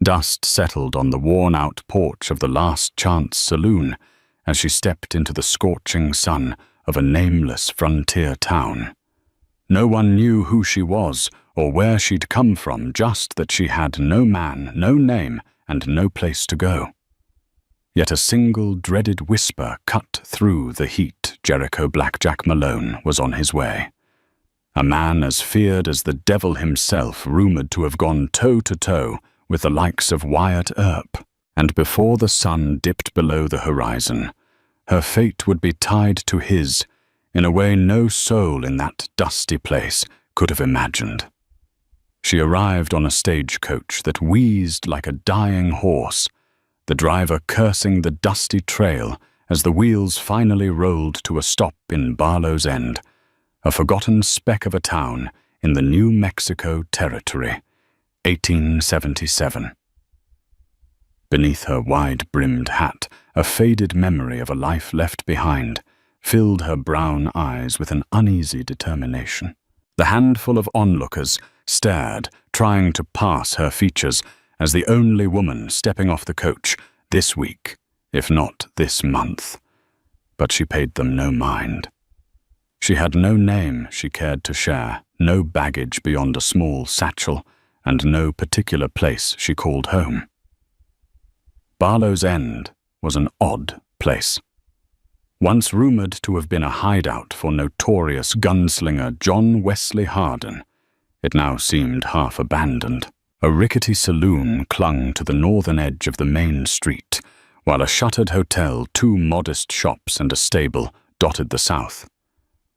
Dust settled on the worn-out porch of the Last Chance Saloon as she stepped into the scorching sun of a nameless frontier town. No one knew who she was or where she'd come from, just that she had no man, no name, and no place to go. Yet a single dreaded whisper cut through the heat. Jericho Blackjack Malone was on his way. A man as feared as the devil himself, rumored to have gone toe-to-toe with the likes of Wyatt Earp. And before the sun dipped below the horizon, her fate would be tied to his in a way no soul in that dusty place could have imagined. She arrived on a stagecoach that wheezed like a dying horse, the driver cursing the dusty trail as the wheels finally rolled to a stop in Barlow's End, a forgotten speck of a town in the New Mexico Territory, 1877. Beneath her wide-brimmed hat, a faded memory of a life left behind filled her brown eyes with an uneasy determination. The handful of onlookers stared, trying to pass her features as the only woman stepping off the coach this week, if not this month. But she paid them no mind. She had no name she cared to share, no baggage beyond a small satchel, and no particular place she called home. Barlow's End was an odd place. Once rumored to have been a hideout for notorious gunslinger John Wesley Hardin, it now seemed half abandoned. A rickety saloon clung to the northern edge of the main street, while a shuttered hotel, 2 modest shops, and a stable dotted the south.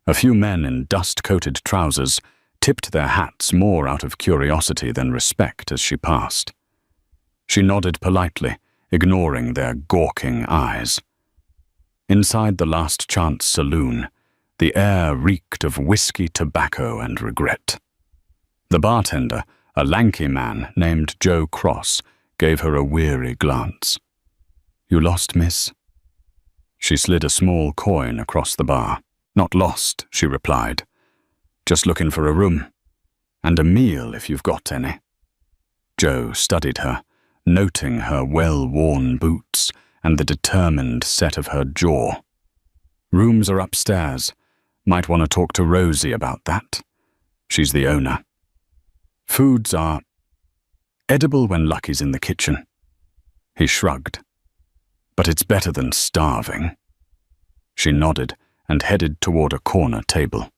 A few men in dust-coated trousers tipped their hats more out of curiosity than respect as she passed. She nodded politely, ignoring their gawking eyes. Inside the Last Chance Saloon, the air reeked of whiskey, tobacco, and regret. The bartender, a lanky man named Joe Cross, gave her a weary glance. "You lost, miss?" She slid a small coin across the bar. "Not lost," she replied. "Just looking for a room. And a meal if you've got any." Joe studied her, noting her well-worn boots and the determined set of her jaw. "Rooms are upstairs. Might want to talk to Rosie about that. She's the owner. Foods are edible when Lucky's in the kitchen." He shrugged. "But it's better than starving." She nodded and headed toward a corner table.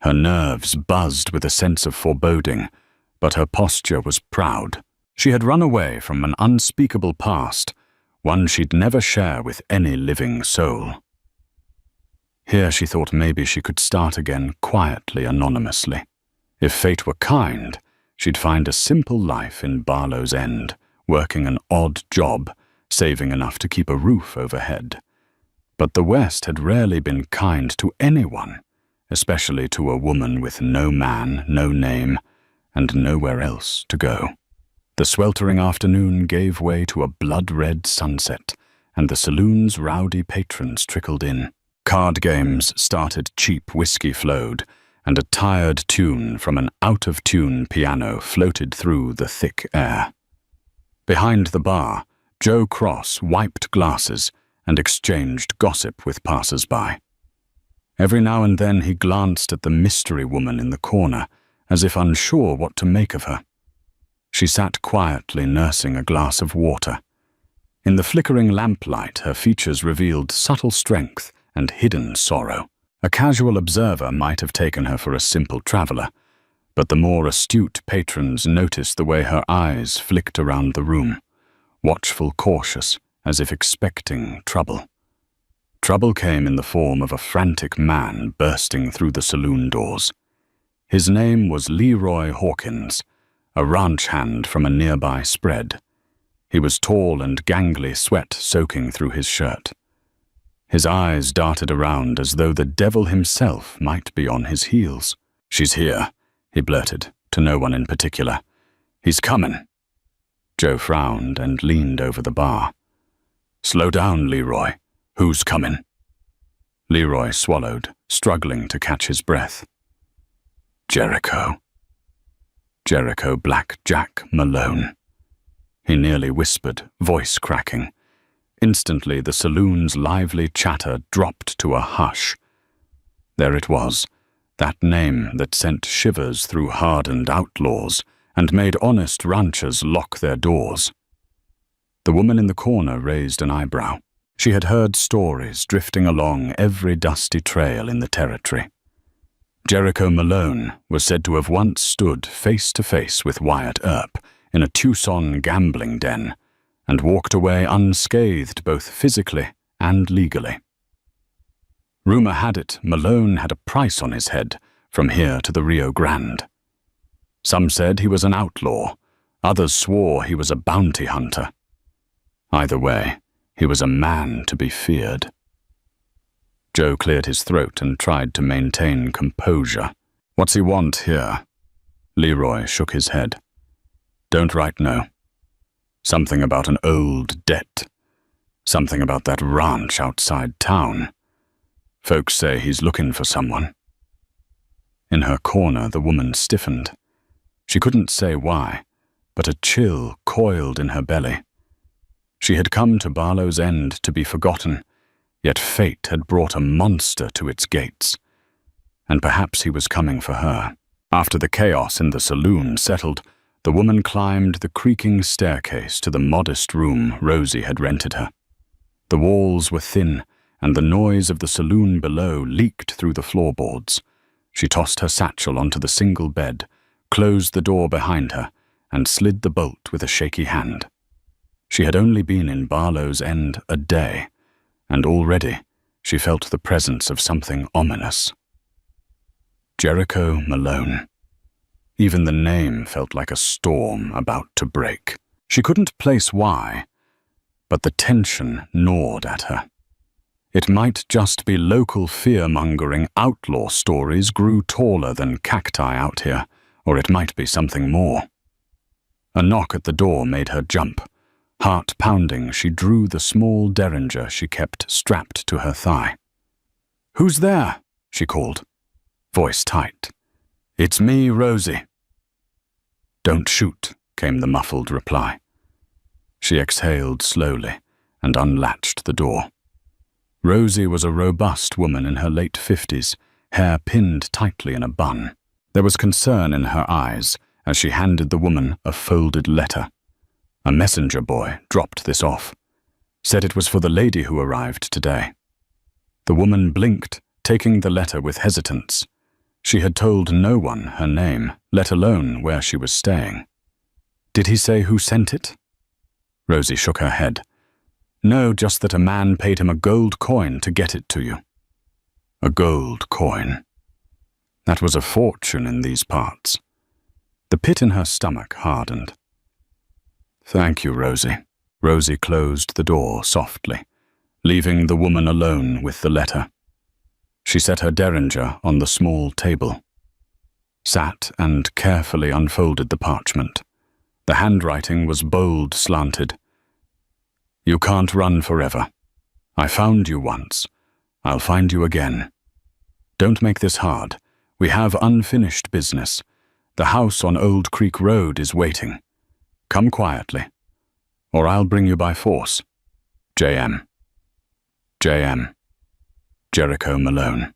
Her nerves buzzed with a sense of foreboding, but her posture was proud. She had run away from an unspeakable past, one she'd never share with any living soul. Here she thought maybe she could start again quietly, anonymously. If fate were kind, she'd find a simple life in Barlow's End, working an odd job, saving enough to keep a roof overhead. But the West had rarely been kind to anyone, especially to a woman with no man, no name, and nowhere else to go. The sweltering afternoon gave way to a blood-red sunset, and the saloon's rowdy patrons trickled in. Card games started, cheap whiskey flowed, and a tired tune from an out-of-tune piano floated through the thick air. Behind the bar, Joe Cross wiped glasses and exchanged gossip with passers-by. Every now and then he glanced at the mystery woman in the corner, as if unsure what to make of her. She sat quietly nursing a glass of water. In the flickering lamplight, her features revealed subtle strength and hidden sorrow. A casual observer might have taken her for a simple traveler, but the more astute patrons noticed the way her eyes flicked around the room, watchful, cautious, as if expecting trouble. Trouble came in the form of a frantic man bursting through the saloon doors. His name was Leroy Hawkins, a ranch hand from a nearby spread. He was tall and gangly, sweat soaking through his shirt. His eyes darted around as though the devil himself might be on his heels. "She's here," he blurted, to no one in particular. "He's coming." Joe frowned and leaned over the bar. "Slow down, Leroy. Who's coming?" Leroy swallowed, struggling to catch his breath. "Jericho. Jericho Blackjack Malone." He nearly whispered, voice cracking. Instantly, the saloon's lively chatter dropped to a hush. There it was, that name that sent shivers through hardened outlaws and made honest ranchers lock their doors. The woman in the corner raised an eyebrow. She had heard stories drifting along every dusty trail in the territory. Jericho Malone was said to have once stood face to face with Wyatt Earp in a Tucson gambling den and walked away unscathed both physically and legally. Rumor had it Malone had a price on his head from here to the Rio Grande. Some said he was an outlaw, others swore he was a bounty hunter. Either way, he was a man to be feared. Joe cleared his throat and tried to maintain composure. "What's he want here?" Leroy shook his head. "Don't right know. Something about an old debt. Something about that ranch outside town. Folks say he's looking for someone." In her corner, the woman stiffened. She couldn't say why, but a chill coiled in her belly. She had come to Barlow's End to be forgotten, yet fate had brought a monster to its gates. And perhaps he was coming for her. After the chaos in the saloon settled, the woman climbed the creaking staircase to the modest room Rosie had rented her. The walls were thin, and the noise of the saloon below leaked through the floorboards. She tossed her satchel onto the single bed, closed the door behind her, and slid the bolt with a shaky hand. She had only been in Barlow's End a day, and already she felt the presence of something ominous. Jericho Malone. Even the name felt like a storm about to break. She couldn't place why, but the tension gnawed at her. It might just be local fear-mongering outlaw stories grew taller than cacti out here, or it might be something more. A knock at the door made her jump. Heart pounding, she drew the small derringer she kept strapped to her thigh. "Who's there?" she called, voice tight. "It's me, Rosie." "Don't shoot," came the muffled reply. She exhaled slowly and unlatched the door. Rosie was a robust woman in her late 50s, hair pinned tightly in a bun. There was concern in her eyes as she handed the woman a folded letter. A messenger boy dropped this off. Said it was for the lady who arrived today. The woman blinked, taking the letter with hesitance. She had told no one her name, let alone where she was staying. "Did he say who sent it?" Rosie shook her head. "No, just that a man paid him a gold coin to get it to you." A gold coin. That was a fortune in these parts. The pit in her stomach hardened. "Thank you, Rosie." Rosie closed the door softly, leaving the woman alone with the letter. She set her derringer on the small table, sat and carefully unfolded the parchment. The handwriting was bold slanted. "You can't run forever. I found you once. I'll find you again. Don't make this hard. We have unfinished business. The house on Old Creek Road is waiting. Come quietly, or I'll bring you by force. J.M. J.M. Jericho Malone."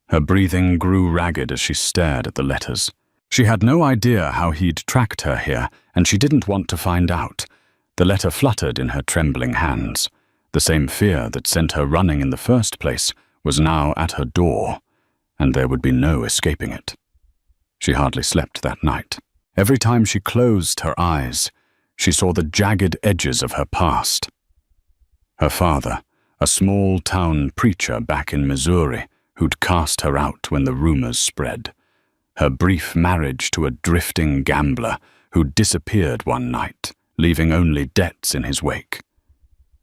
Her breathing grew ragged as she stared at the letters. She had no idea how he'd tracked her here, and she didn't want to find out. The letter fluttered in her trembling hands. The same fear that sent her running in the first place was now at her door, and there would be no escaping it. She hardly slept that night. Every time she closed her eyes, she saw the jagged edges of her past. Her father, a small-town preacher back in Missouri, who'd cast her out when the rumors spread. Her brief marriage to a drifting gambler who'd disappeared one night, leaving only debts in his wake.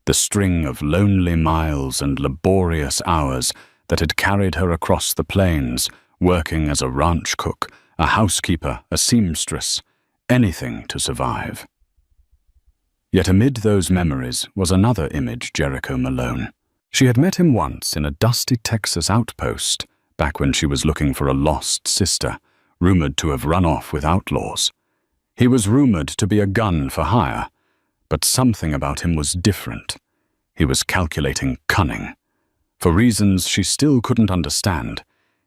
The string of lonely miles and laborious hours that had carried her across the plains, working as a ranch cook, a housekeeper, a seamstress, anything to survive. Yet amid those memories was another image Jericho Malone. She had met him once in a dusty Texas outpost, back when she was looking for a lost sister, rumored to have run off with outlaws. He was rumored to be a gun for hire, But something about him was different. He was calculating cunning. For reasons she still couldn't understand,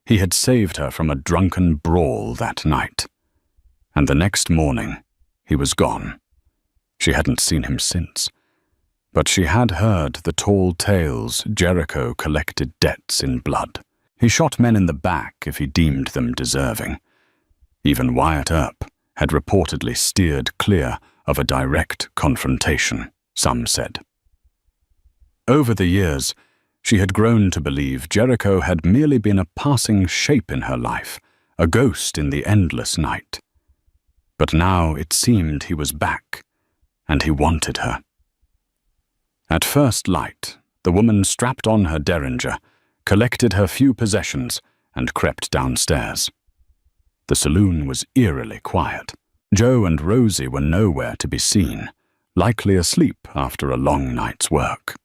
he had saved her from a drunken brawl that night. And the next morning, he was gone. She hadn't seen him since. But she had heard the tall tales Jericho collected debts in blood. He shot men in the back if he deemed them deserving. Even Wyatt Earp had reportedly steered clear of a direct confrontation, some said. Over the years, she had grown to believe Jericho had merely been a passing shape in her life, a ghost in the endless night. But now it seemed he was back, and he wanted her. At first light, the woman strapped on her derringer, collected her few possessions, and crept downstairs. The saloon was eerily quiet. Joe and Rosie were nowhere to be seen, likely asleep after a long night's work.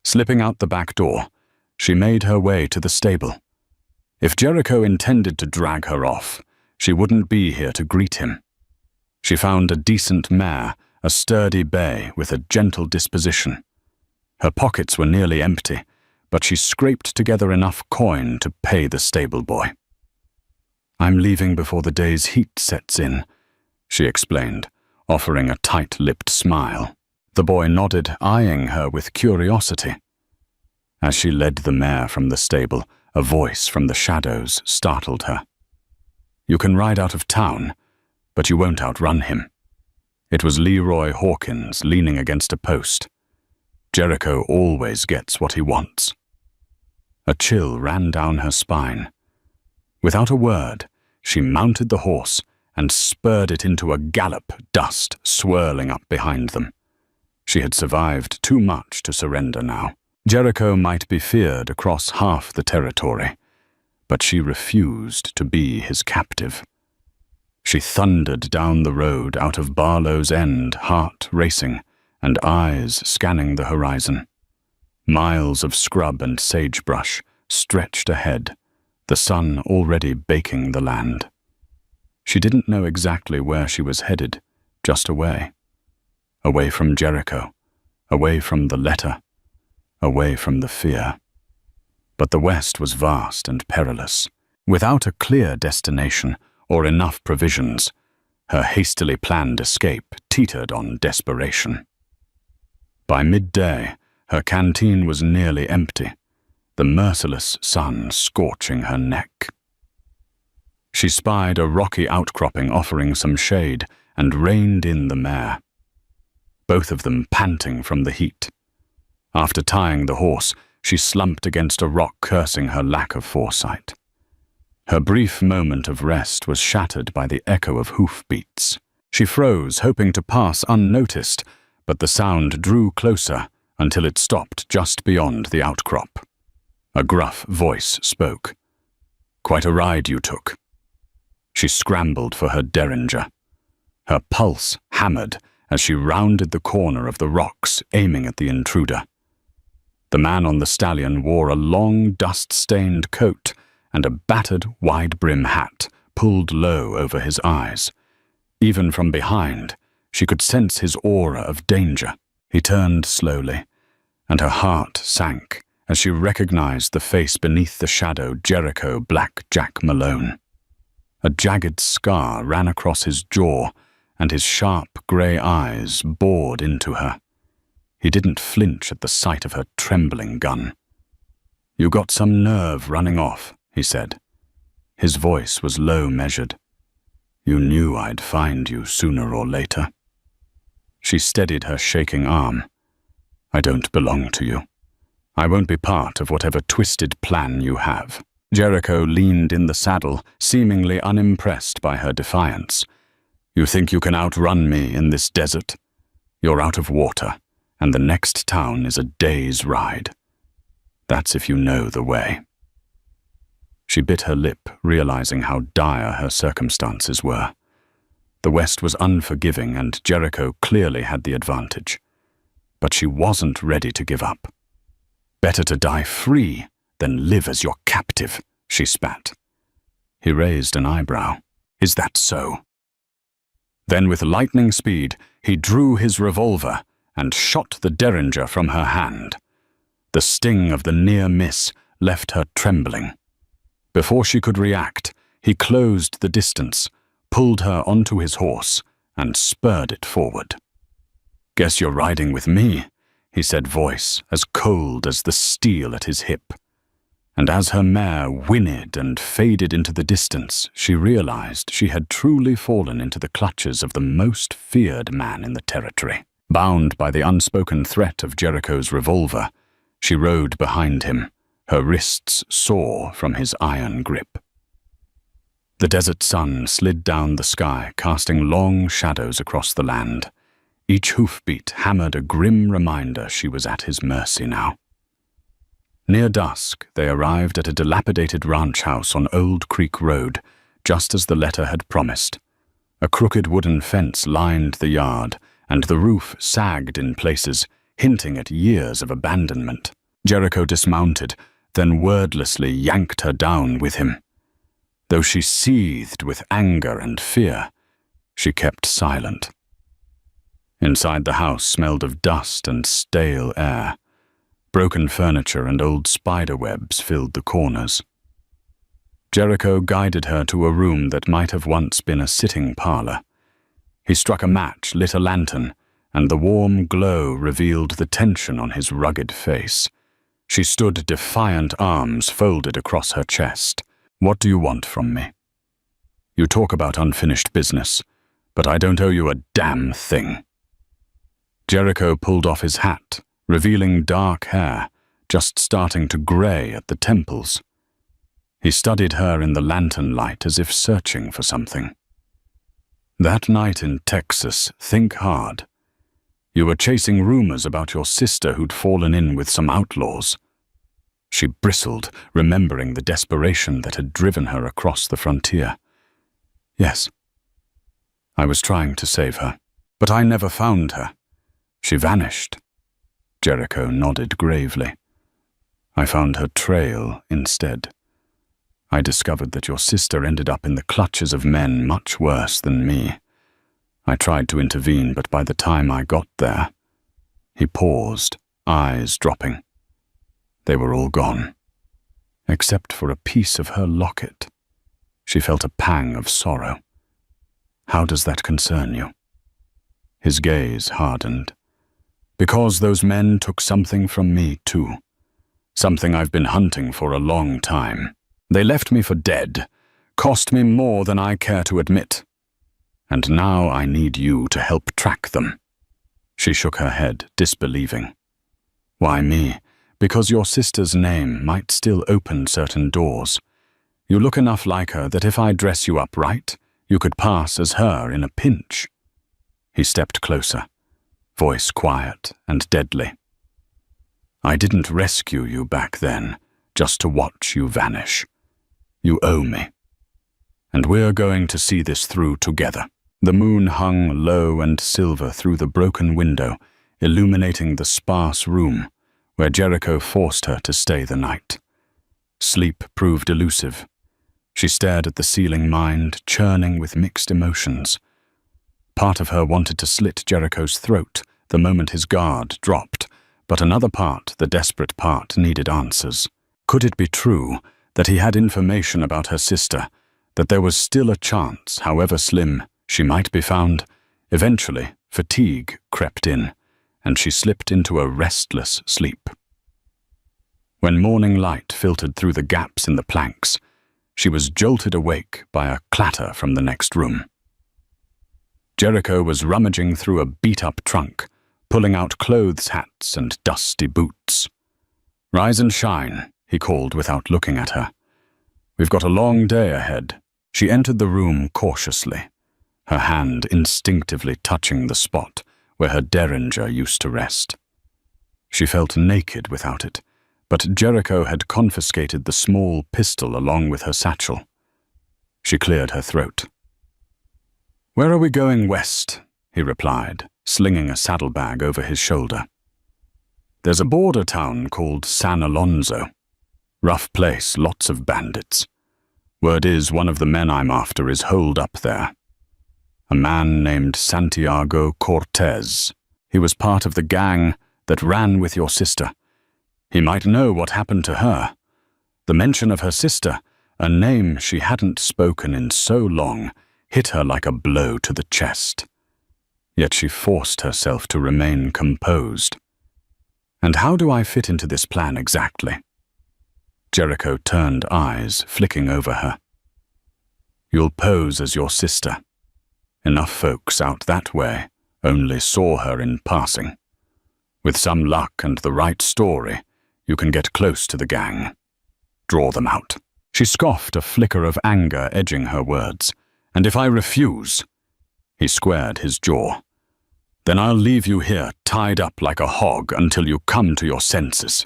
Slipping out the back door, she made her way to the stable. If Jericho intended to drag her off, she wouldn't be here to greet him. She found a decent mare, a sturdy bay with a gentle disposition. Her pockets were nearly empty, but she scraped together enough coin to pay the stable boy. "I'm leaving before the day's heat sets in," she explained, offering a tight-lipped smile. The boy nodded, eyeing her with curiosity. As she led the mare from the stable, a voice from the shadows startled her. "You can ride out of town, but you won't outrun him." It was Leroy Hawkins leaning against a post. Jericho always gets what he wants. A chill ran down her spine. Without a word, she mounted the horse and spurred it into a gallop, dust swirling up behind them. She had survived too much to surrender now. Jericho might be feared across half the territory, but she refused to be his captive. She thundered down the road out of Barlow's End, heart racing and eyes scanning the horizon. Miles of scrub and sagebrush stretched ahead, the sun already baking the land. She didn't know exactly where she was headed, just away. Away from Jericho, away from the letter, away from the fear. But the West was vast and perilous. Without a clear destination or enough provisions, her hastily planned escape teetered on desperation. By midday, her canteen was nearly empty, the merciless sun scorching her neck. She spied a rocky outcropping offering some shade and reined in the mare, both of them panting from the heat. After tying the horse, she slumped against a rock, cursing her lack of foresight. Her brief moment of rest was shattered by the echo of hoofbeats. She froze, hoping to pass unnoticed, but the sound drew closer until it stopped just beyond the outcrop. A gruff voice spoke. "Quite a ride you took." She scrambled for her derringer. Her pulse hammered as she rounded the corner of the rocks, aiming at the intruder. The man on the stallion wore a long, dust-stained coat and a battered, wide-brim hat pulled low over his eyes. Even from behind, she could sense his aura of danger. He turned slowly, and her heart sank as she recognized the face beneath the shadow Jericho Black Jack Malone. A jagged scar ran across his jaw, and his sharp grey eyes bored into her. He didn't flinch at the sight of her trembling gun. "You got some nerve running off," he said. His voice was low measured. "You knew I'd find you sooner or later." She steadied her shaking arm. "I don't belong to you. I won't be part of whatever twisted plan you have." Jericho leaned in the saddle, seemingly unimpressed by her defiance. "You think you can outrun me in this desert? You're out of water, and the next town is a day's ride. That's if you know the way." She bit her lip, realizing how dire her circumstances were. The West was unforgiving, and Jericho clearly had the advantage. But she wasn't ready to give up. "Better to die free than live as your captive," she spat. He raised an eyebrow. "Is that so?" Then with lightning speed, he drew his revolver and shot the derringer from her hand. The sting of the near miss left her trembling. Before she could react, he closed the distance, pulled her onto his horse, and spurred it forward. "Guess you're riding with me," he said, voice as cold as the steel at his hip. And as her mare whinnied and faded into the distance, she realized she had truly fallen into the clutches of the most feared man in the territory. Bound by the unspoken threat of Jericho's revolver, she rode behind him, her wrists sore from his iron grip. The desert sun slid down the sky, casting long shadows across the land. Each hoofbeat hammered a grim reminder she was at his mercy now. Near dusk, they arrived at a dilapidated ranch house on Old Creek Road, just as the letter had promised. A crooked wooden fence lined the yard, and the roof sagged in places, hinting at years of abandonment. Jericho dismounted, then wordlessly yanked her down with him. Though she seethed with anger and fear, she kept silent. Inside the house smelled of dust and stale air. Broken furniture and old spider webs filled the corners. Jericho guided her to a room that might have once been a sitting parlor. He struck a match, lit a lantern, and the warm glow revealed the tension on his rugged face. She stood, defiant arms folded across her chest. "What do you want from me? You talk about unfinished business, but I don't owe you a damn thing." Jericho pulled off his hat, revealing dark hair, just starting to gray at the temples. He studied her in the lantern light as if searching for something. "That night in Texas, think hard. You were chasing rumors about your sister who'd fallen in with some outlaws." She bristled, remembering the desperation that had driven her across the frontier. "Yes. I was trying to save her, but I never found her. She vanished." Jericho nodded gravely. "I found her trail instead. I discovered that your sister ended up in the clutches of men much worse than me. I tried to intervene, but by the time I got there..." He paused, eyes dropping. "They were all gone, except for a piece of her locket." She felt a pang of sorrow. "How does that concern you?" His gaze hardened. "Because those men took something from me too. Something I've been hunting for a long time. They left me for dead, cost me more than I care to admit. And now I need you to help track them." She shook her head, disbelieving. "Why me? Because your sister's name might still open certain doors. You look enough like her that if I dress you up right, you could pass as her in a pinch." He stepped closer, voice quiet and deadly. "I didn't rescue you back then, just to watch you vanish. You owe me. And we're going to see this through together." The moon hung low and silver through the broken window, illuminating the sparse room, where Jericho forced her to stay the night. Sleep proved elusive. She stared at the ceiling, mind churning with mixed emotions. Part of her wanted to slit Jericho's throat the moment his guard dropped, but another part, the desperate part, needed answers. Could it be true that he had information about her sister, that there was still a chance, however slim, she might be found? Eventually, fatigue crept in, and she slipped into a restless sleep. When morning light filtered through the gaps in the planks, she was jolted awake by a clatter from the next room. Jericho was rummaging through a beat-up trunk, pulling out clothes, hats, and dusty boots. "Rise and shine," he called without looking at her. "We've got a long day ahead." She entered the room cautiously, her hand instinctively touching the spot where her derringer used to rest. She felt naked without it, but Jericho had confiscated the small pistol along with her satchel. She cleared her throat. "Where are we going west?" he replied, slinging a saddlebag over his shoulder. "There's a border town called San Alonso. Rough place, lots of bandits. Word is one of the men I'm after is holed up there." A man named Santiago Cortez. He was part of the gang that ran with your sister. He might know what happened to her. The mention of her sister, a name she hadn't spoken in so long, hit her like a blow to the chest. Yet she forced herself to remain composed. And how do I fit into this plan exactly? Jericho turned eyes, flicking over her. You'll pose as your sister. Enough folks out that way only saw her in passing. With some luck and the right story, you can get close to the gang. Draw them out. She scoffed, a flicker of anger edging her words. And if I refuse, he squared his jaw, then I'll leave you here tied up like a hog until you come to your senses.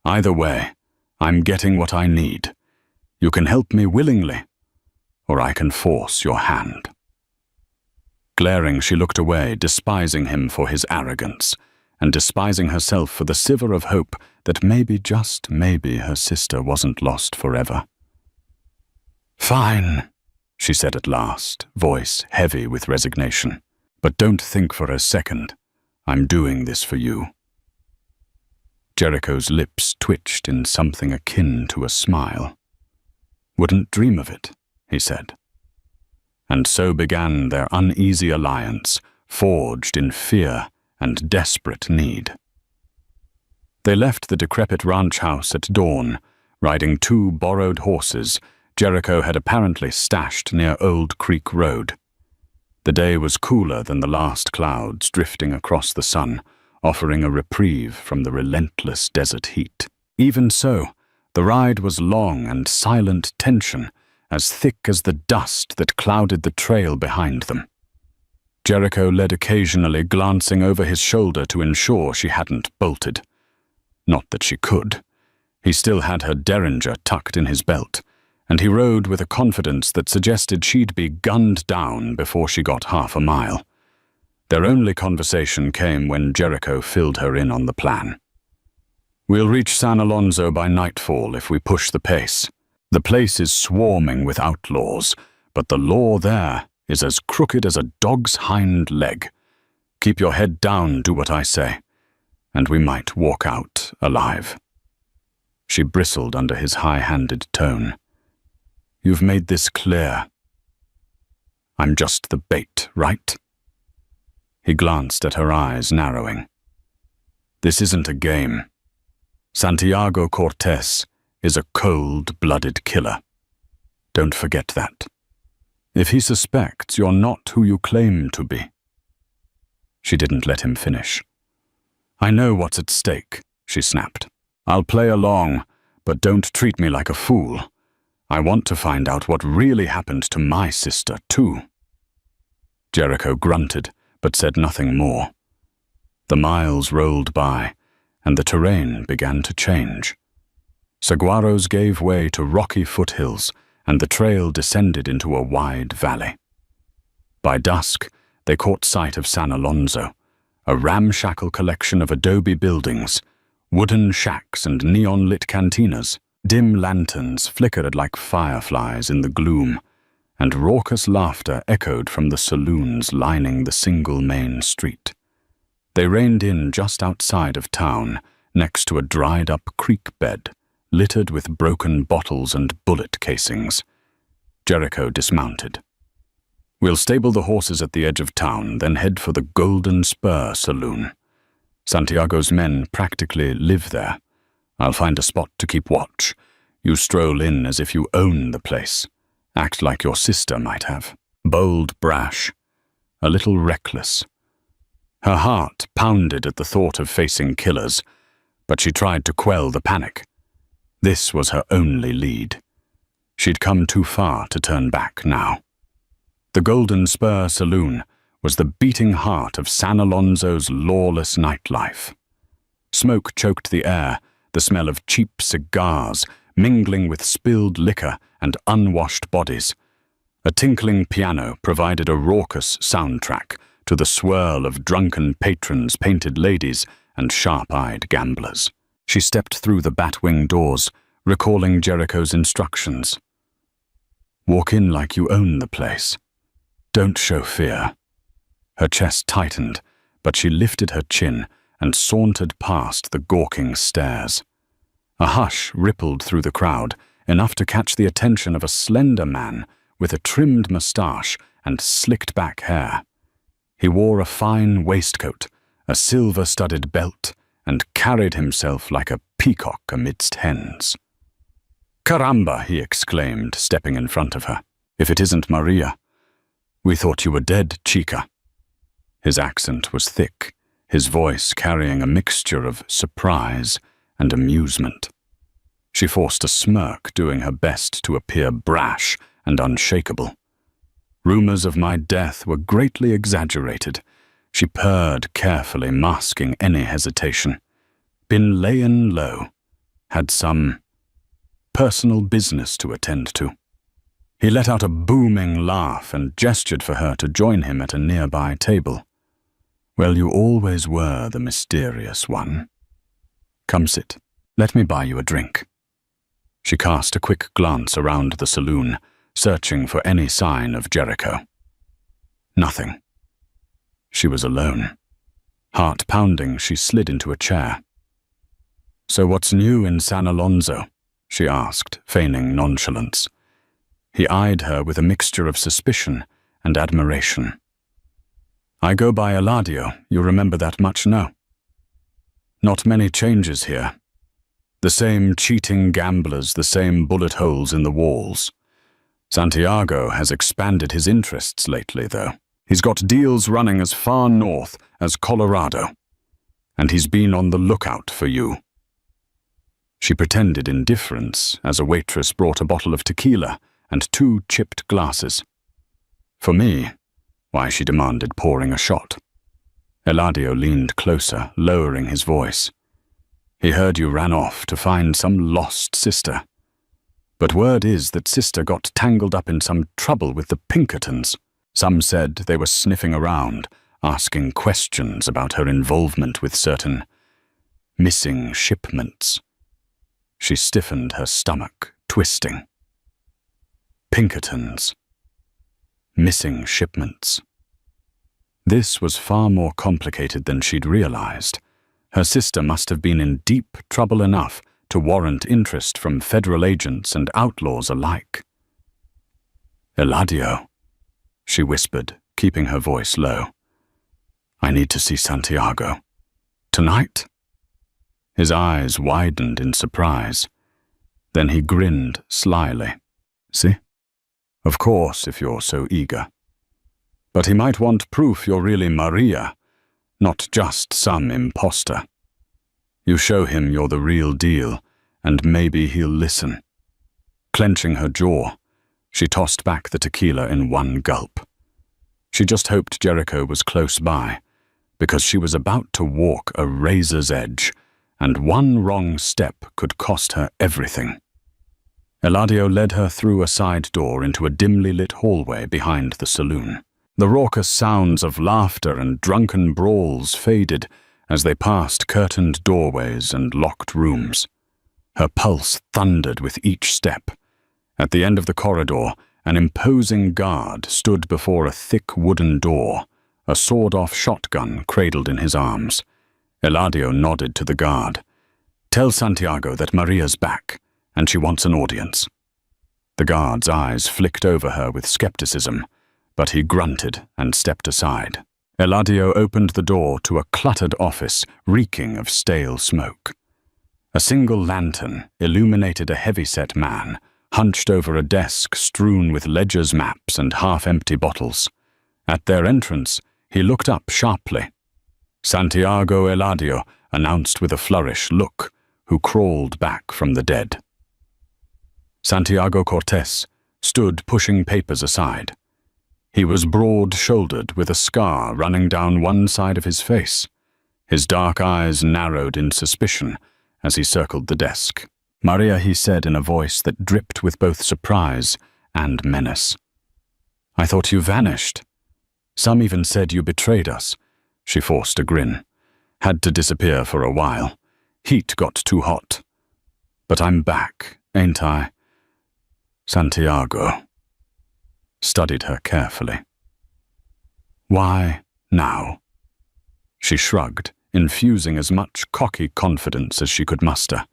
Either way, I'm getting what I need. You can help me willingly, or I can force your hand. Glaring, she looked away, despising him for his arrogance, and despising herself for the sliver of hope that maybe, just maybe, her sister wasn't lost forever. Fine, she said at last, voice heavy with resignation. But don't think for a second I'm doing this for you. Jericho's lips twitched in something akin to a smile. Wouldn't dream of it, he said. And so began their uneasy alliance, forged in fear and desperate need. They left the decrepit ranch house at dawn, riding 2 borrowed horses Jericho had apparently stashed near Old Creek Road. The day was cooler than the last clouds drifting across the sun, offering a reprieve from the relentless desert heat. Even so, the ride was long and silent tension, as thick as the dust that clouded the trail behind them. Jericho led occasionally, glancing over his shoulder to ensure she hadn't bolted. Not that she could. He still had her derringer tucked in his belt, and he rode with a confidence that suggested she'd be gunned down before she got half a mile. Their only conversation came when Jericho filled her in on the plan. We'll reach San Alonso by nightfall if we push the pace. The place is swarming with outlaws, but the law there is as crooked as a dog's hind leg. Keep your head down, do what I say, and we might walk out alive. She bristled under his high-handed tone. You've made this clear. I'm just the bait, right? He glanced at her eyes, narrowing. This isn't a game. Santiago Cortez is a cold-blooded killer. Don't forget that. If he suspects you're not who you claim to be. She didn't let him finish. I know what's at stake, she snapped. I'll play along, but don't treat me like a fool. I want to find out what really happened to my sister, too. Jericho grunted, but said nothing more. The miles rolled by, and the terrain began to change. Saguaros gave way to rocky foothills, and the trail descended into a wide valley. By dusk, they caught sight of San Alonso, a ramshackle collection of adobe buildings, wooden shacks and neon-lit cantinas. Dim lanterns flickered like fireflies in the gloom, and raucous laughter echoed from the saloons lining the single main street. They reined in just outside of town, next to a dried-up creek bed, littered with broken bottles and bullet casings. Jericho dismounted. We'll stable the horses at the edge of town, then head for the Golden Spur Saloon. Santiago's men practically live there. I'll find a spot to keep watch. You stroll in as if you own the place. Act like your sister might have. Bold, brash, a little reckless. Her heart pounded at the thought of facing killers, but she tried to quell the panic. This was her only lead. She'd come too far to turn back now. The Golden Spur Saloon was the beating heart of San Alonso's lawless nightlife. Smoke choked the air, the smell of cheap cigars mingling with spilled liquor and unwashed bodies. A tinkling piano provided a raucous soundtrack to the swirl of drunken patrons, painted ladies, and sharp-eyed gamblers. She stepped through the bat-wing doors, recalling Jericho's instructions. Walk in like you own the place. Don't show fear. Her chest tightened, but she lifted her chin and sauntered past the gawking stares. A hush rippled through the crowd, enough to catch the attention of a slender man with a trimmed moustache and slicked-back hair. He wore a fine waistcoat, a silver-studded belt, and carried himself like a peacock amidst hens. "Caramba!" he exclaimed, stepping in front of her. "If it isn't Maria. We thought you were dead, chica." His accent was thick, his voice carrying a mixture of surprise and amusement. She forced a smirk, doing her best to appear brash and unshakable. Rumors of my death were greatly exaggerated. She purred carefully, masking any hesitation. Been layin' low. Had some personal business to attend to. He let out a booming laugh and gestured for her to join him at a nearby table. "Well, you always were the mysterious one. Come sit. Let me buy you a drink." She cast a quick glance around the saloon, searching for any sign of Jericho. Nothing. She was alone. Heart pounding, she slid into a chair. "So what's new in San Alonso?" she asked, feigning nonchalance. He eyed her with a mixture of suspicion and admiration. "I go by Eladio. You remember that much, no?" "Not many changes here. The same cheating gamblers, the same bullet holes in the walls. Santiago has expanded his interests lately, though. He's got deals running as far north as Colorado, and he's been on the lookout for you." She pretended indifference as a waitress brought a bottle of tequila and 2 chipped glasses. "For me?" "Why," she demanded, pouring a shot. Eladio leaned closer, lowering his voice. "He heard you ran off to find some lost sister. But word is that sister got tangled up in some trouble with the Pinkertons. Some said they were sniffing around, asking questions about her involvement with certain missing shipments." She stiffened her stomach, twisting. Pinkertons. Missing shipments. This was far more complicated than she'd realized. Her sister must have been in deep trouble enough to warrant interest from federal agents and outlaws alike. "Eladio," she whispered, keeping her voice low. "I need to see Santiago. Tonight?" His eyes widened in surprise. Then he grinned slyly. "See? Of course, if you're so eager. But he might want proof you're really Maria, not just some imposter. You show him you're the real deal, and maybe he'll listen." Clenching her jaw, she tossed back the tequila in one gulp. She just hoped Jericho was close by, because she was about to walk a razor's edge, and one wrong step could cost her everything. Eladio led her through a side door into a dimly lit hallway behind the saloon. The raucous sounds of laughter and drunken brawls faded as they passed curtained doorways and locked rooms. Her pulse thundered with each step. At the end of the corridor, an imposing guard stood before a thick wooden door, a sawed-off shotgun cradled in his arms. Eladio nodded to the guard. "Tell Santiago that Maria's back, and she wants an audience." The guard's eyes flicked over her with skepticism, but he grunted and stepped aside. Eladio opened the door to a cluttered office reeking of stale smoke. A single lantern illuminated a heavy-set man, hunched over a desk strewn with ledgers, maps, and half-empty bottles. At their entrance, he looked up sharply. "Santiago Eladio," announced with a flourish, "look, who crawled back from the dead." Santiago Cortés stood pushing papers aside. He was broad-shouldered with a scar running down one side of his face. His dark eyes narrowed in suspicion as he circled the desk. "Maria," he said in a voice that dripped with both surprise and menace. "I thought you vanished. Some even said you betrayed us." She forced a grin. "Had to disappear for a while. Heat got too hot. But I'm back, ain't I?" Santiago studied her carefully. Why now? She shrugged, infusing as much cocky confidence as she could muster.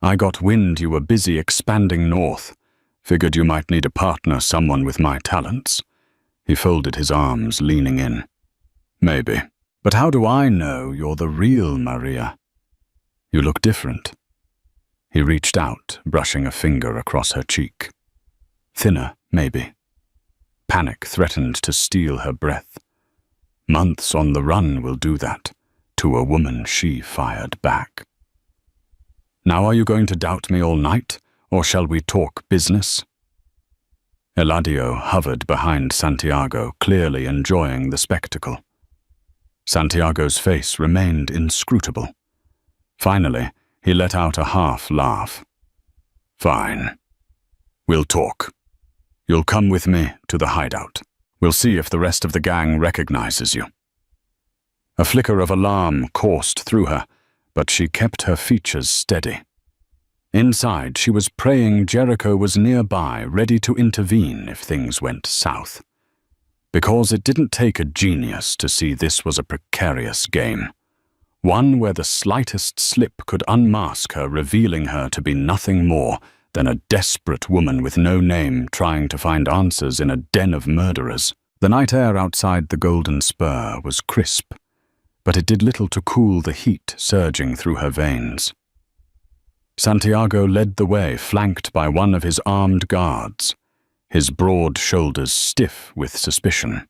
I got wind you were busy expanding north. Figured you might need a partner, someone with my talents. He folded his arms, leaning in. Maybe. But how do I know you're the real Maria? You look different. He reached out, brushing a finger across her cheek. Thinner, maybe. Panic threatened to steal her breath. Months on the run will do that, to a woman she fired back. Now are you going to doubt me all night, or shall we talk business? Eladio hovered behind Santiago, clearly enjoying the spectacle. Santiago's face remained inscrutable. Finally, he let out a half laugh. Fine. We'll talk. You'll come with me to the hideout. We'll see if the rest of the gang recognizes you. A flicker of alarm coursed through her, but she kept her features steady. Inside, she was praying Jericho was nearby, ready to intervene if things went south. Because it didn't take a genius to see this was a precarious game. One where the slightest slip could unmask her, revealing her to be nothing more than a desperate woman with no name trying to find answers in a den of murderers. The night air outside the Golden Spur was crisp, but it did little to cool the heat surging through her veins. Santiago led the way, flanked by one of his armed guards, his broad shoulders stiff with suspicion.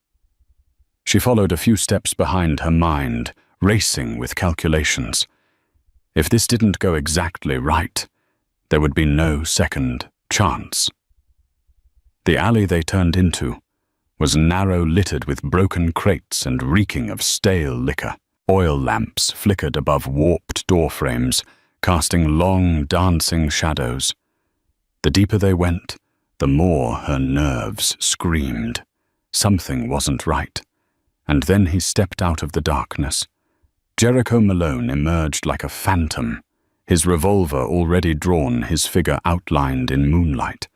She followed a few steps behind, her mind racing with calculations. If this didn't go exactly right, there would be no second chance. The alley they turned into was narrow, littered with broken crates and reeking of stale liquor. Oil lamps flickered above warped doorframes, casting long, dancing shadows. The deeper they went, the more her nerves screamed. Something wasn't right. And then he stepped out of the darkness. Jericho Malone emerged like a phantom, his revolver already drawn, his figure outlined in moonlight.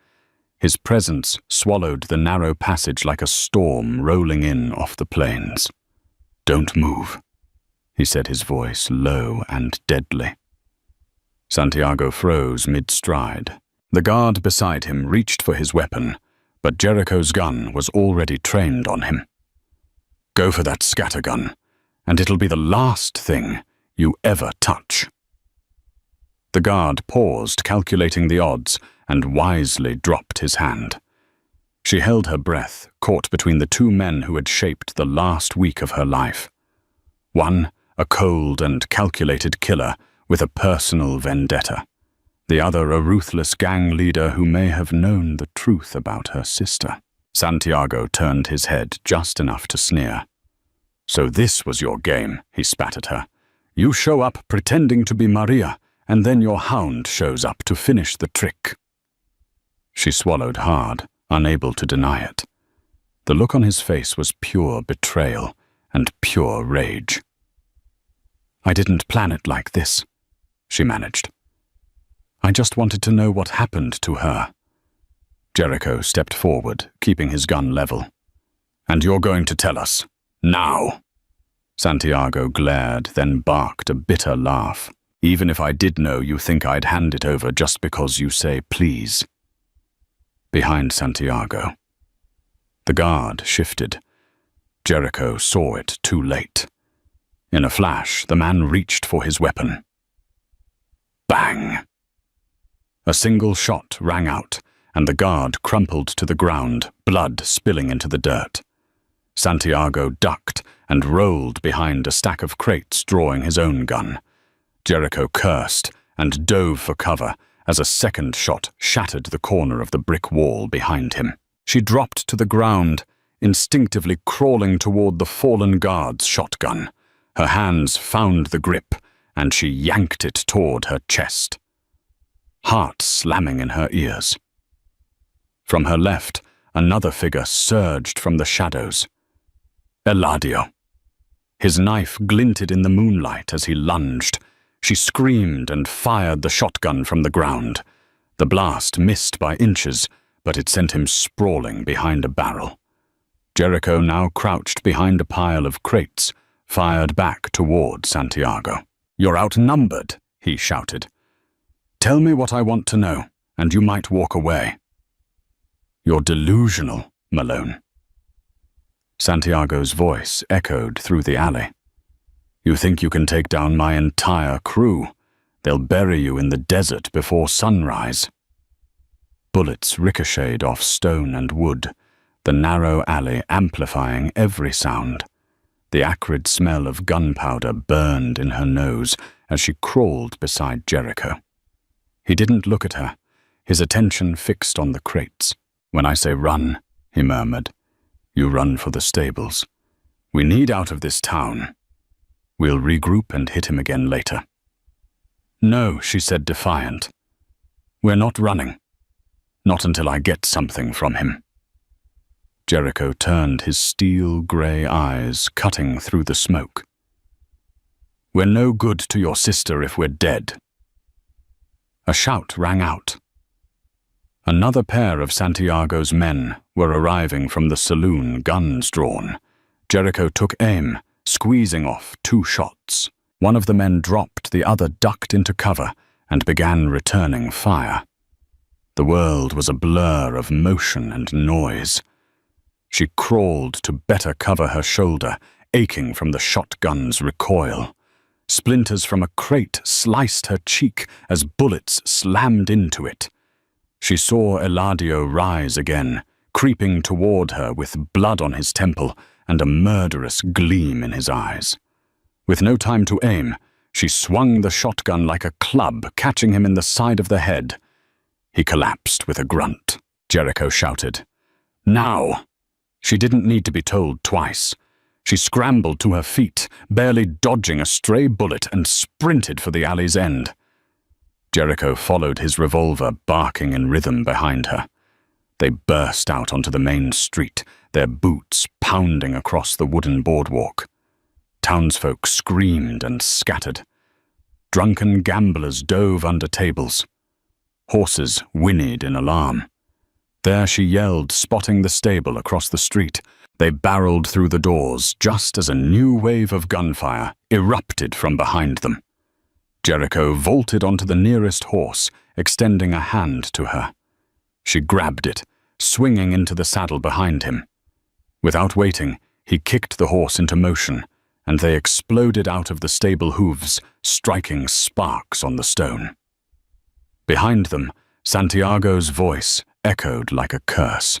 His presence swallowed the narrow passage like a storm rolling in off the plains. "Don't move," he said, his voice low and deadly. Santiago froze mid-stride. The guard beside him reached for his weapon, but Jericho's gun was already trained on him. "Go for that scattergun, and it'll be the last thing you ever touch." The guard paused, calculating the odds, and wisely dropped his hand. She held her breath, caught between the two men who had shaped the last week of her life. One, a cold and calculated killer with a personal vendetta. The other, a ruthless gang leader who may have known the truth about her sister. Santiago turned his head just enough to sneer. "So this was your game," he spat at her. "You show up pretending to be Maria, and then your hound shows up to finish the trick." She swallowed hard, unable to deny it. The look on his face was pure betrayal and pure rage. "I didn't plan it like this," she managed. "I just wanted to know what happened to her." Jericho stepped forward, keeping his gun level. "And you're going to tell us, now?" Santiago glared, then barked a bitter laugh. "Even if I did know, you think I'd hand it over just because you say please." Behind Santiago, the guard shifted. Jericho saw it too late. In a flash, the man reached for his weapon. Bang! A single shot rang out, and the guard crumpled to the ground, blood spilling into the dirt. Santiago ducked and rolled behind a stack of crates, drawing his own gun. Jericho cursed and dove for cover as a second shot shattered the corner of the brick wall behind him. She dropped to the ground, instinctively crawling toward the fallen guard's shotgun. Her hands found the grip, and she yanked it toward her chest. Heart slamming in her ears. From her left, another figure surged from the shadows. Eladio. His knife glinted in the moonlight as he lunged. She screamed and fired the shotgun from the ground. The blast missed by inches, but it sent him sprawling behind a barrel. Jericho now crouched behind a pile of crates, fired back toward Santiago. "You're outnumbered," he shouted. "Tell me what I want to know, and you might walk away." "You're delusional, Malone." Santiago's voice echoed through the alley. "You think you can take down my entire crew? They'll bury you in the desert before sunrise." Bullets ricocheted off stone and wood, the narrow alley amplifying every sound. The acrid smell of gunpowder burned in her nose as she crawled beside Jericho. He didn't look at her, his attention fixed on the crates. "When I say run," he murmured, "you run for the stables. We need out of this town. We'll regroup and hit him again later." "No," she said, defiant. "We're not running. Not until I get something from him." Jericho turned his steel-grey eyes cutting through the smoke. "We're no good to your sister if we're dead." A shout rang out. Another pair of Santiago's men were arriving from the saloon, guns drawn. Jericho took aim, squeezing off 2 shots. One of the men dropped, the other ducked into cover and began returning fire. The world was a blur of motion and noise. She crawled to better cover her shoulder, aching from the shotgun's recoil. Splinters from a crate sliced her cheek as bullets slammed into it. She saw Eladio rise again, creeping toward her with blood on his temple and a murderous gleam in his eyes. With no time to aim, she swung the shotgun like a club, catching him in the side of the head. He collapsed with a grunt. Jericho shouted, "Now!" She didn't need to be told twice. She scrambled to her feet, barely dodging a stray bullet, and sprinted for the alley's end. Jericho followed his revolver, barking in rhythm behind her. They burst out onto the main street, their boots pounding across the wooden boardwalk. Townsfolk screamed and scattered. Drunken gamblers dove under tables. Horses whinnied in alarm. There she yelled, spotting the stable across the street. They barreled through the doors just as a new wave of gunfire erupted from behind them. Jericho vaulted onto the nearest horse, extending a hand to her. She grabbed it, swinging into the saddle behind him. Without waiting, he kicked the horse into motion, and they exploded out of the stable hooves, striking sparks on the stone. Behind them, Santiago's voice echoed like a curse.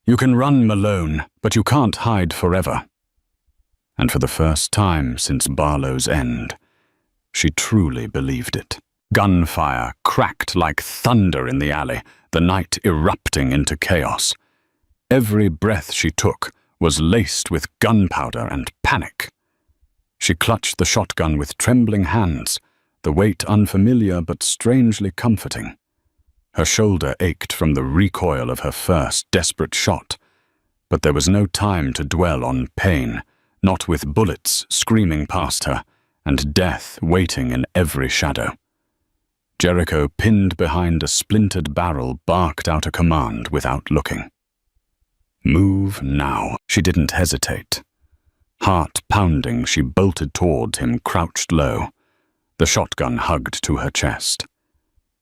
"You can run, Malone, but you can't hide forever." And for the first time since Barlow's end, she truly believed it. Gunfire cracked like thunder in the alley, the night erupting into chaos. Every breath she took was laced with gunpowder and panic. She clutched the shotgun with trembling hands, the weight unfamiliar but strangely comforting. Her shoulder ached from the recoil of her first desperate shot, but there was no time to dwell on pain, not with bullets screaming past her and death waiting in every shadow. Jericho, pinned behind a splintered barrel, barked out a command without looking. "Move now." She didn't hesitate. Heart pounding, she bolted toward him, crouched low, the shotgun hugged to her chest.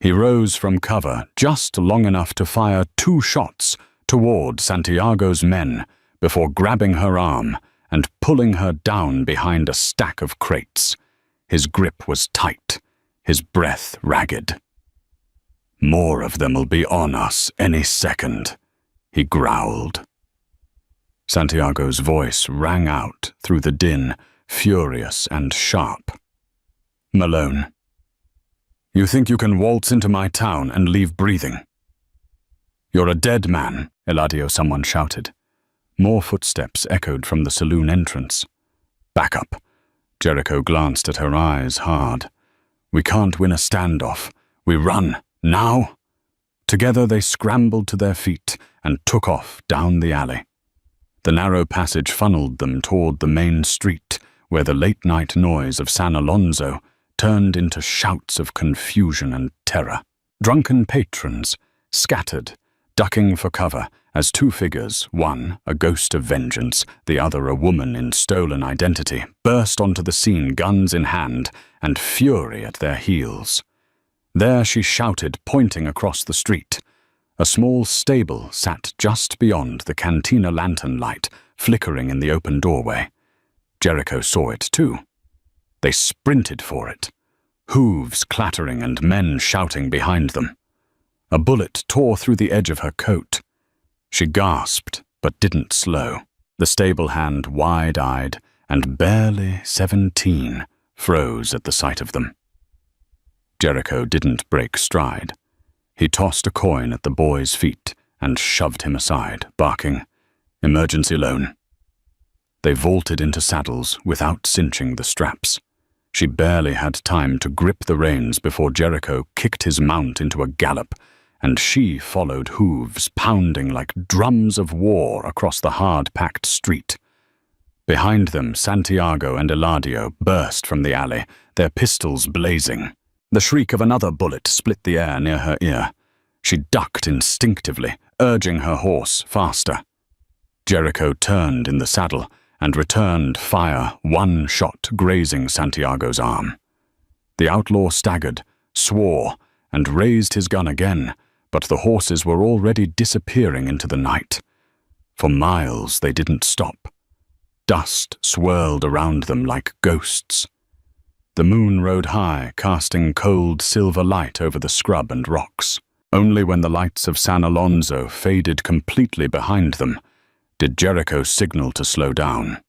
He rose from cover just long enough to fire 2 shots toward Santiago's men before grabbing her arm and pulling her down behind a stack of crates. His grip was tight, his breath ragged. "More of them'll be on us any second," he growled. Santiago's voice rang out through the din, furious and sharp. "Malone, you think you can waltz into my town and leave breathing?" "You're a dead man," Eladio, someone shouted. More footsteps echoed from the saloon entrance. "Back up." Jericho glanced at her eyes hard. "We can't win a standoff. We run, now." Together they scrambled to their feet and took off down the alley. The narrow passage funneled them toward the main street, where the late-night noise of San Alonso turned into shouts of confusion and terror. Drunken patrons scattered, ducking for cover as two figures, one a ghost of vengeance, the other a woman in stolen identity, burst onto the scene, guns in hand, and fury at their heels. There she shouted, pointing across the street. A small stable sat just beyond the cantina lantern light, flickering in the open doorway. Jericho saw it too. They sprinted for it, hooves clattering and men shouting behind them. A bullet tore through the edge of her coat. She gasped, but didn't slow. The stable hand, wide-eyed and barely 17, froze at the sight of them. Jericho didn't break stride. He tossed a coin at the boy's feet and shoved him aside, barking, "Emergency loan." They vaulted into saddles without cinching the straps. She barely had time to grip the reins before Jericho kicked his mount into a gallop, and she followed, hooves pounding like drums of war across the hard-packed street. Behind them, Santiago and Eladio burst from the alley, their pistols blazing. The shriek of another bullet split the air near her ear. She ducked instinctively, urging her horse faster. Jericho turned in the saddle and returned fire, one shot grazing Santiago's arm. The outlaw staggered, swore, and raised his gun again, but the horses were already disappearing into the night. For miles they didn't stop. Dust swirled around them like ghosts. The moon rode high, casting cold silver light over the scrub and rocks. Only when the lights of San Alonso faded completely behind them did Jericho signal to slow down.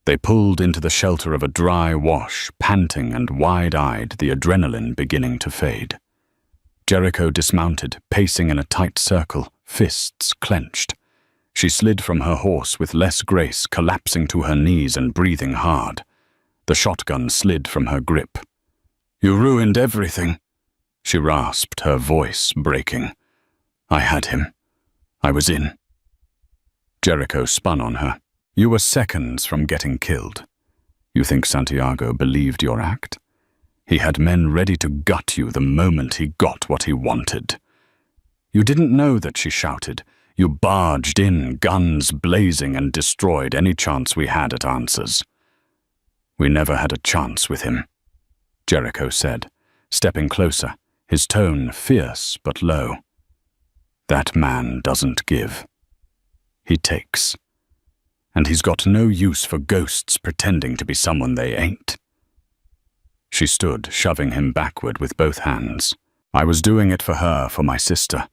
They pulled into the shelter of a dry wash, panting and wide-eyed, the adrenaline beginning to fade. Jericho dismounted, pacing in a tight circle, fists clenched. She slid from her horse with less grace, collapsing to her knees and breathing hard. The shotgun slid from her grip. "You ruined everything," she rasped, her voice breaking. "I had him. I was in." Jericho spun on her. "You were seconds from getting killed. You think Santiago believed your act? He had men ready to gut you the moment he got what he wanted. You didn't know that," she shouted. "You barged in, guns blazing, and destroyed any chance we had at answers." "We never had a chance with him," Jericho said, stepping closer, his tone fierce but low. "That man doesn't give. He takes. And he's got no use for ghosts pretending to be someone they ain't." She stood, shoving him backward with both hands. "I was doing it for her, for my sister.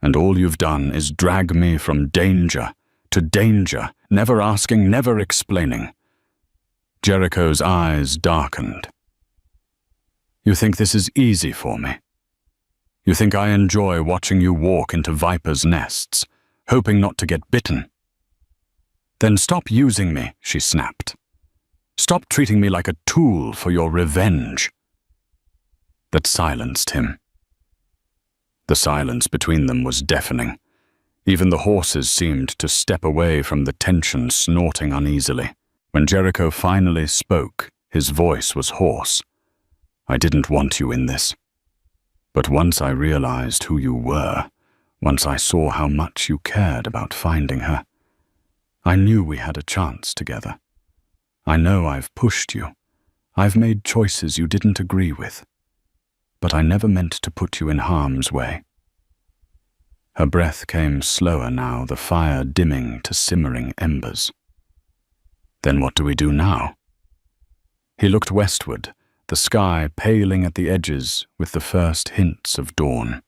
And all you've done is drag me from danger to danger, never asking, never explaining." Jericho's eyes darkened. "You think this is easy for me? You think I enjoy watching you walk into vipers' nests, hoping not to get bitten? Then stop using me," she snapped. "Stop treating me like a tool for your revenge." That silenced him. The silence between them was deafening. Even the horses seemed to step away from the tension, snorting uneasily. When Jericho finally spoke, his voice was hoarse. "I didn't want you in this. But once I realized who you were, once I saw how much you cared about finding her, I knew we had a chance together. I know I've pushed you. I've made choices you didn't agree with. But I never meant to put you in harm's way." Her breath came slower now, the fire dimming to simmering embers. "Then what do we do now?" He looked westward, the sky paling at the edges with the first hints of dawn.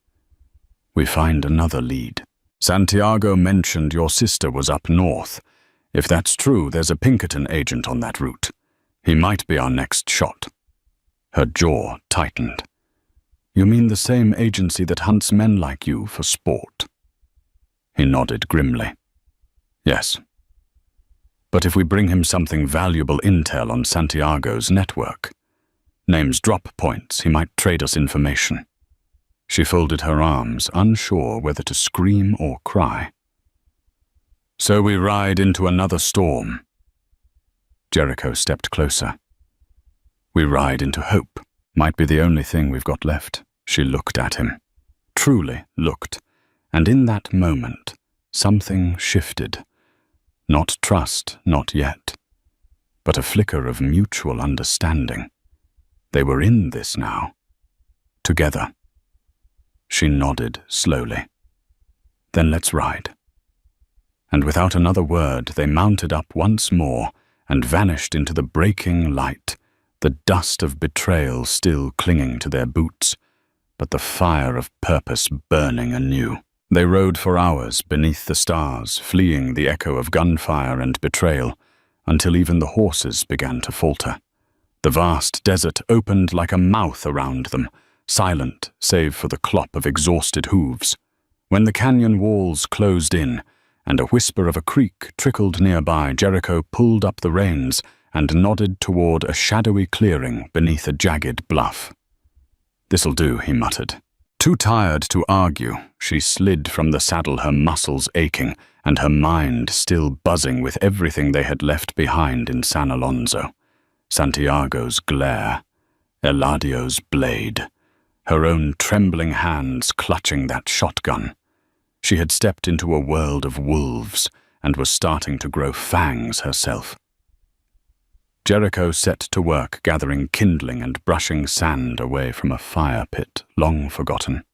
"We find another lead. Santiago mentioned your sister was up north. If that's true, there's a Pinkerton agent on that route. He might be our next shot." Her jaw tightened. "You mean the same agency that hunts men like you for sport?" He nodded grimly. "Yes. But if we bring him something valuable intel on Santiago's network, names drop points, he might trade us information." She folded her arms, unsure whether to scream or cry. "So we ride into another storm." Jericho stepped closer. "We ride into hope. Might be the only thing we've got left." She looked at him. Truly looked. And in that moment, something shifted. Not trust, not yet, but a flicker of mutual understanding. They were in this now, together. She nodded slowly. Then let's ride. And without another word, they mounted up once more and vanished into the breaking light, the dust of betrayal still clinging to their boots, but the fire of purpose burning anew. They rode for hours beneath the stars, fleeing the echo of gunfire and betrayal, until even the horses began to falter. The vast desert opened like a mouth around them, silent save for the clop of exhausted hooves. When the canyon walls closed in, and a whisper of a creek trickled nearby, Jericho pulled up the reins and nodded toward a shadowy clearing beneath a jagged bluff. "This'll do," he muttered. Too tired to argue, she slid from the saddle, her muscles aching and her mind still buzzing with everything they had left behind in San Alonso. Santiago's glare, Eladio's blade, her own trembling hands clutching that shotgun. She had stepped into a world of wolves and was starting to grow fangs herself. Jericho set to work gathering kindling and brushing sand away from a fire pit long forgotten.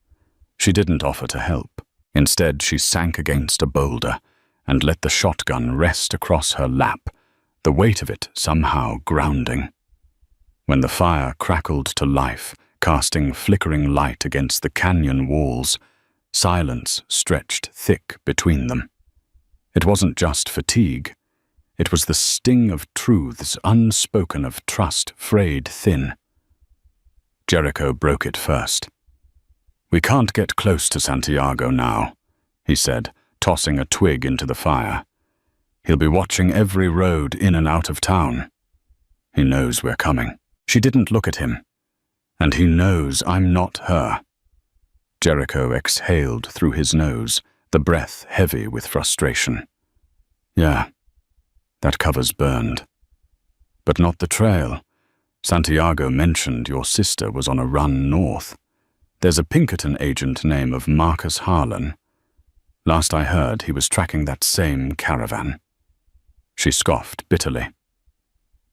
She didn't offer to help. Instead, she sank against a boulder and let the shotgun rest across her lap, the weight of it somehow grounding. When the fire crackled to life, casting flickering light against the canyon walls, silence stretched thick between them. It wasn't just fatigue. It was the sting of truths unspoken, of trust frayed thin. Jericho broke it first. "We can't get close to Santiago now," he said, tossing a twig into the fire. "He'll be watching every road in and out of town. He knows we're coming." She didn't look at him. "And he knows I'm not her." Jericho exhaled through his nose, the breath heavy with frustration. "Yeah, that cover's burned. But not the trail. Santiago mentioned your sister was on a run north. There's a Pinkerton agent name of Marcus Harlan. Last I heard, he was tracking that same caravan." She scoffed bitterly.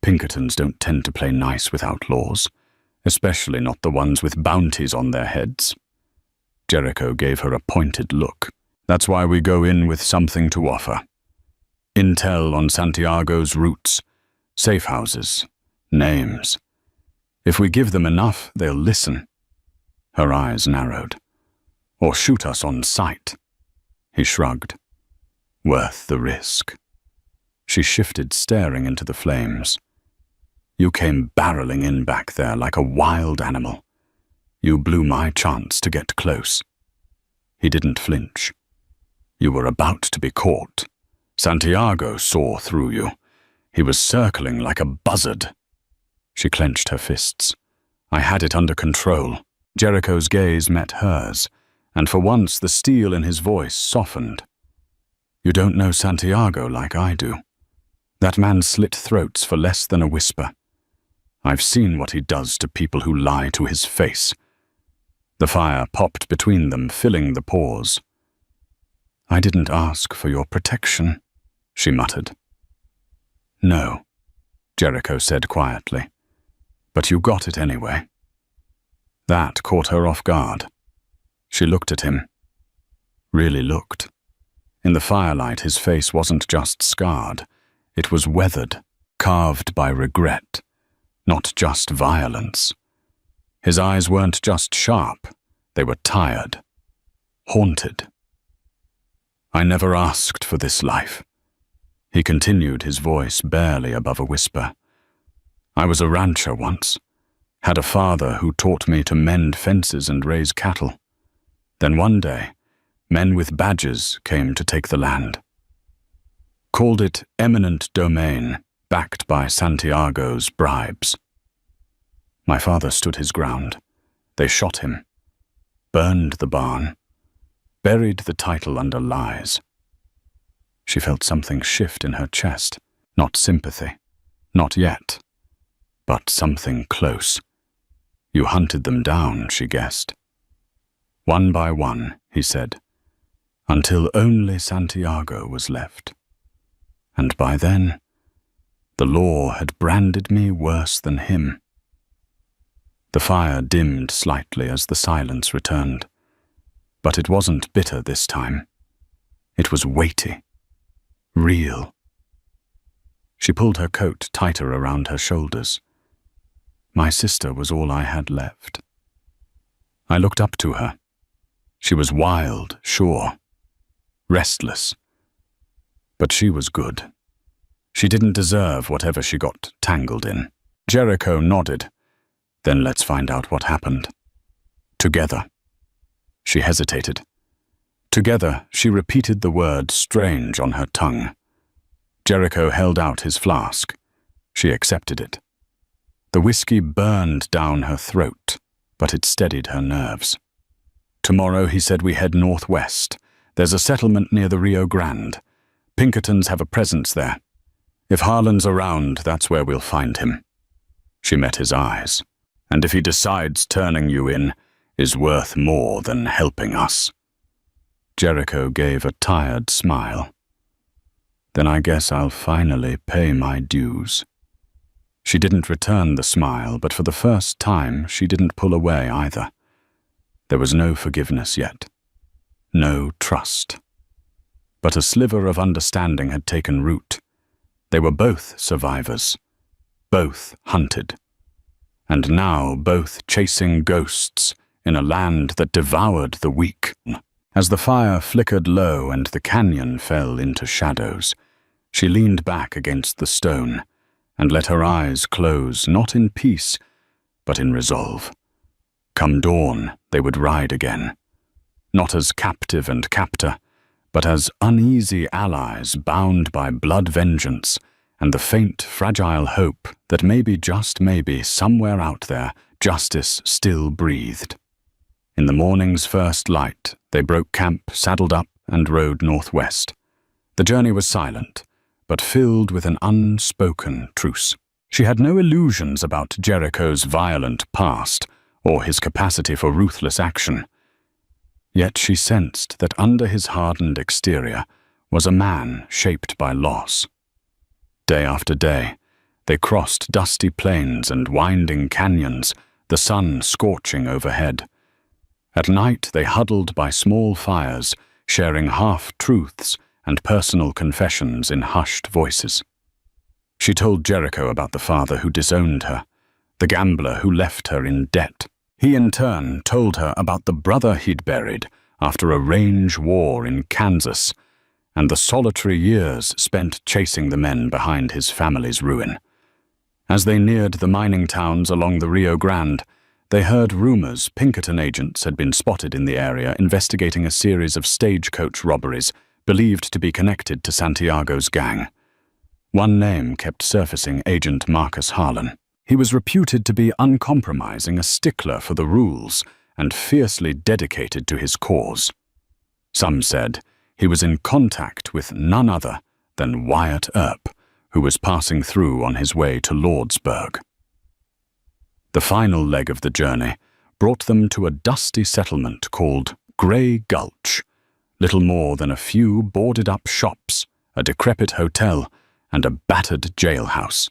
"Pinkertons don't tend to play nice with outlaws, especially not the ones with bounties on their heads." Jericho gave her a pointed look. "That's why we go in with something to offer. Intel on Santiago's routes, safe houses, names. If we give them enough, they'll listen." Her eyes narrowed. "Or shoot us on sight." He shrugged. "Worth the risk." She shifted, staring into the flames. "You came barreling in back there like a wild animal. You blew my chance to get close." He didn't flinch. "You were about to be caught. Santiago saw through you. He was circling like a buzzard." She clenched her fists. "I had it under control." Jericho's gaze met hers, and for once the steel in his voice softened. "You don't know Santiago like I do. That man slit throats for less than a whisper. I've seen what he does to people who lie to his face." The fire popped between them, filling the pause. "I didn't ask for your protection," she muttered. "No," Jericho said quietly, "but you got it anyway." That caught her off guard. She looked at him. Really looked. In the firelight, his face wasn't just scarred. It was weathered, carved by regret, not just violence. His eyes weren't just sharp, they were tired, haunted. "I never asked for this life," he continued, his voice barely above a whisper. "I was a rancher once, had a father who taught me to mend fences and raise cattle. Then one day, men with badges came to take the land. Called it eminent domain, backed by Santiago's bribes. My father stood his ground. They shot him, burned the barn, buried the title under lies." She felt something shift in her chest, not sympathy, not yet, but something close. "You hunted them down," she guessed. "One by one," he said. until only Santiago was left. And by then, the law had branded me worse than him. The fire dimmed slightly as the silence returned, but it wasn't bitter this time. It was weighty, real. She pulled her coat tighter around her shoulders. My sister was all I had left. I looked up to her. She was wild, sure, restless. But she was good. She didn't deserve whatever she got tangled in. Jericho nodded. Then let's find out what happened. Together. She hesitated. Together, she repeated the word strange on her tongue. Jericho held out his flask. She accepted it. The whiskey burned down her throat, but it steadied her nerves. Tomorrow, he said, we head northwest. There's a settlement near the Rio Grande. Pinkertons have a presence there. If Harlan's around, that's where we'll find him. She met his eyes. And if he decides turning you in is worth more than helping us. Jericho gave a tired smile. Then I guess I'll finally pay my dues. She didn't return the smile, but for the first time she didn't pull away either. There was no forgiveness yet. No trust. But a sliver of understanding had taken root. They were both survivors. Both hunted. And now both chasing ghosts in a land that devoured the weak. As the fire flickered low and the canyon fell into shadows, she leaned back against the stone and let her eyes close, not in peace, but in resolve. Come dawn, they would ride again, not as captive and captor, but as uneasy allies bound by blood vengeance and the faint, fragile hope that maybe, just maybe, somewhere out there, justice still breathed. In the morning's first light, they broke camp, saddled up, and rode northwest. The journey was silent, but filled with an unspoken truce. She had no illusions about Jericho's violent past or his capacity for ruthless action. Yet she sensed that under his hardened exterior was a man shaped by loss. Day after day, they crossed dusty plains and winding canyons, the sun scorching overhead. At night, they huddled by small fires, sharing half-truths and personal confessions in hushed voices. She told Jericho about the father who disowned her, the gambler who left her in debt. He in turn told her about the brother he'd buried after a range war in Kansas, and the solitary years spent chasing the men behind his family's ruin. As they neared the mining towns along the Rio Grande, they heard rumors Pinkerton agents had been spotted in the area investigating a series of stagecoach robberies believed to be connected to Santiago's gang. One name kept surfacing: Agent Marcus Harlan. He was reputed to be uncompromising, a stickler for the rules, and fiercely dedicated to his cause. Some said he was in contact with none other than Wyatt Earp, who was passing through on his way to Lordsburg. The final leg of the journey brought them to a dusty settlement called Grey Gulch, little more than a few boarded-up shops, a decrepit hotel, and a battered jailhouse.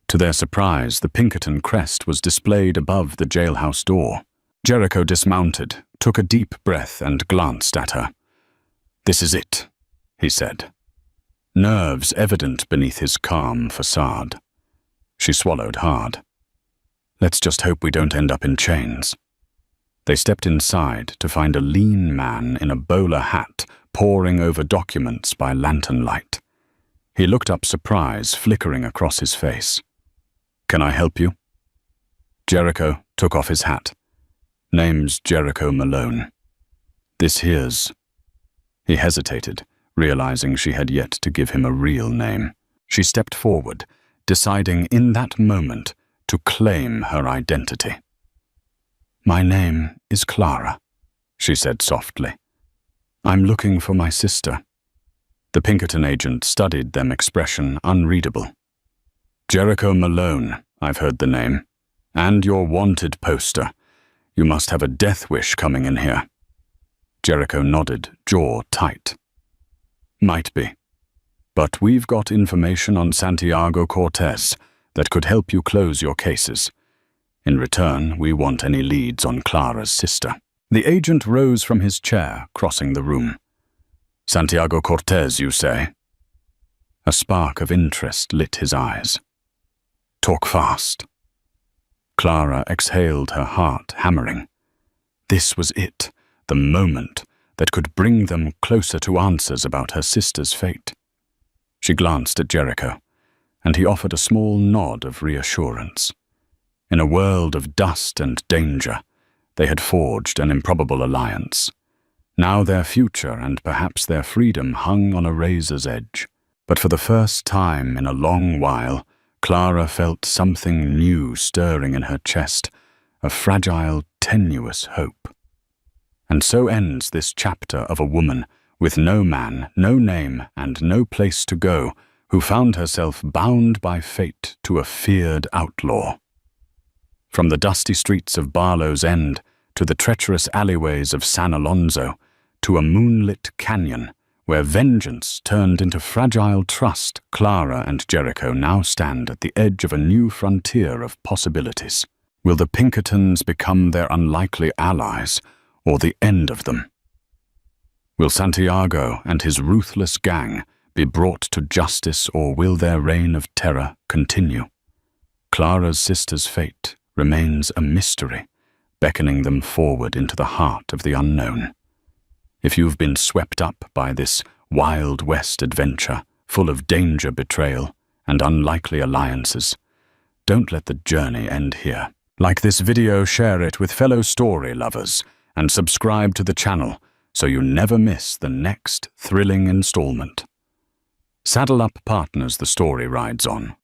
To their surprise, the Pinkerton crest was displayed above the jailhouse door. Jericho dismounted, took a deep breath, and glanced at her. "This is it," he said, nerves evident beneath his calm facade. She swallowed hard. "Let's just hope we don't end up in chains." They stepped inside to find a lean man in a bowler hat poring over documents by lantern light. He looked up, surprise flickering across his face. "Can I help you?" Jericho took off his hat. "Name's Jericho Malone. This here's..." He hesitated, realizing she had yet to give him a real name. She stepped forward, deciding in that moment to claim her identity. "My name is Clara," she said softly. "I'm looking for my sister." The Pinkerton agent studied them, expression unreadable. "Jericho Malone, I've heard the name. And your wanted poster. You must have a death wish coming in here." Jericho nodded, jaw tight. Might be. But we've got information on Santiago Cortez that could help you close your cases. In return, we want any leads on Clara's sister. The agent rose from his chair, crossing the room. Santiago Cortez, you say? A spark of interest lit his eyes. Talk fast. Clara exhaled, her heart hammering. This was it, the moment that could bring them closer to answers about her sister's fate. She glanced at Jericho, and he offered a small nod of reassurance. In a world of dust and danger, they had forged an improbable alliance. Now their future and perhaps their freedom hung on a razor's edge. But for the first time in a long while, Clara felt something new stirring in her chest, a fragile, tenuous hope. And so ends this chapter of a woman with no man, no name, and no place to go, who found herself bound by fate to a feared outlaw. From the dusty streets of Barlow's End to the treacherous alleyways of San Alonso, to a moonlit canyon where vengeance turned into fragile trust, Clara and Jericho now stand at the edge of a new frontier of possibilities. Will the Pinkertons become their unlikely allies, or the end of them? Will Santiago and his ruthless gang be brought to justice, or will their reign of terror continue? Clara's sister's fate remains a mystery, beckoning them forward into the heart of the unknown. If you've been swept up by this Wild West adventure, full of danger, betrayal, and unlikely alliances, don't let the journey end here. Like this video, share it with fellow story lovers, and subscribe to the channel so you never miss the next thrilling installment. Saddle up, partners, the story rides on.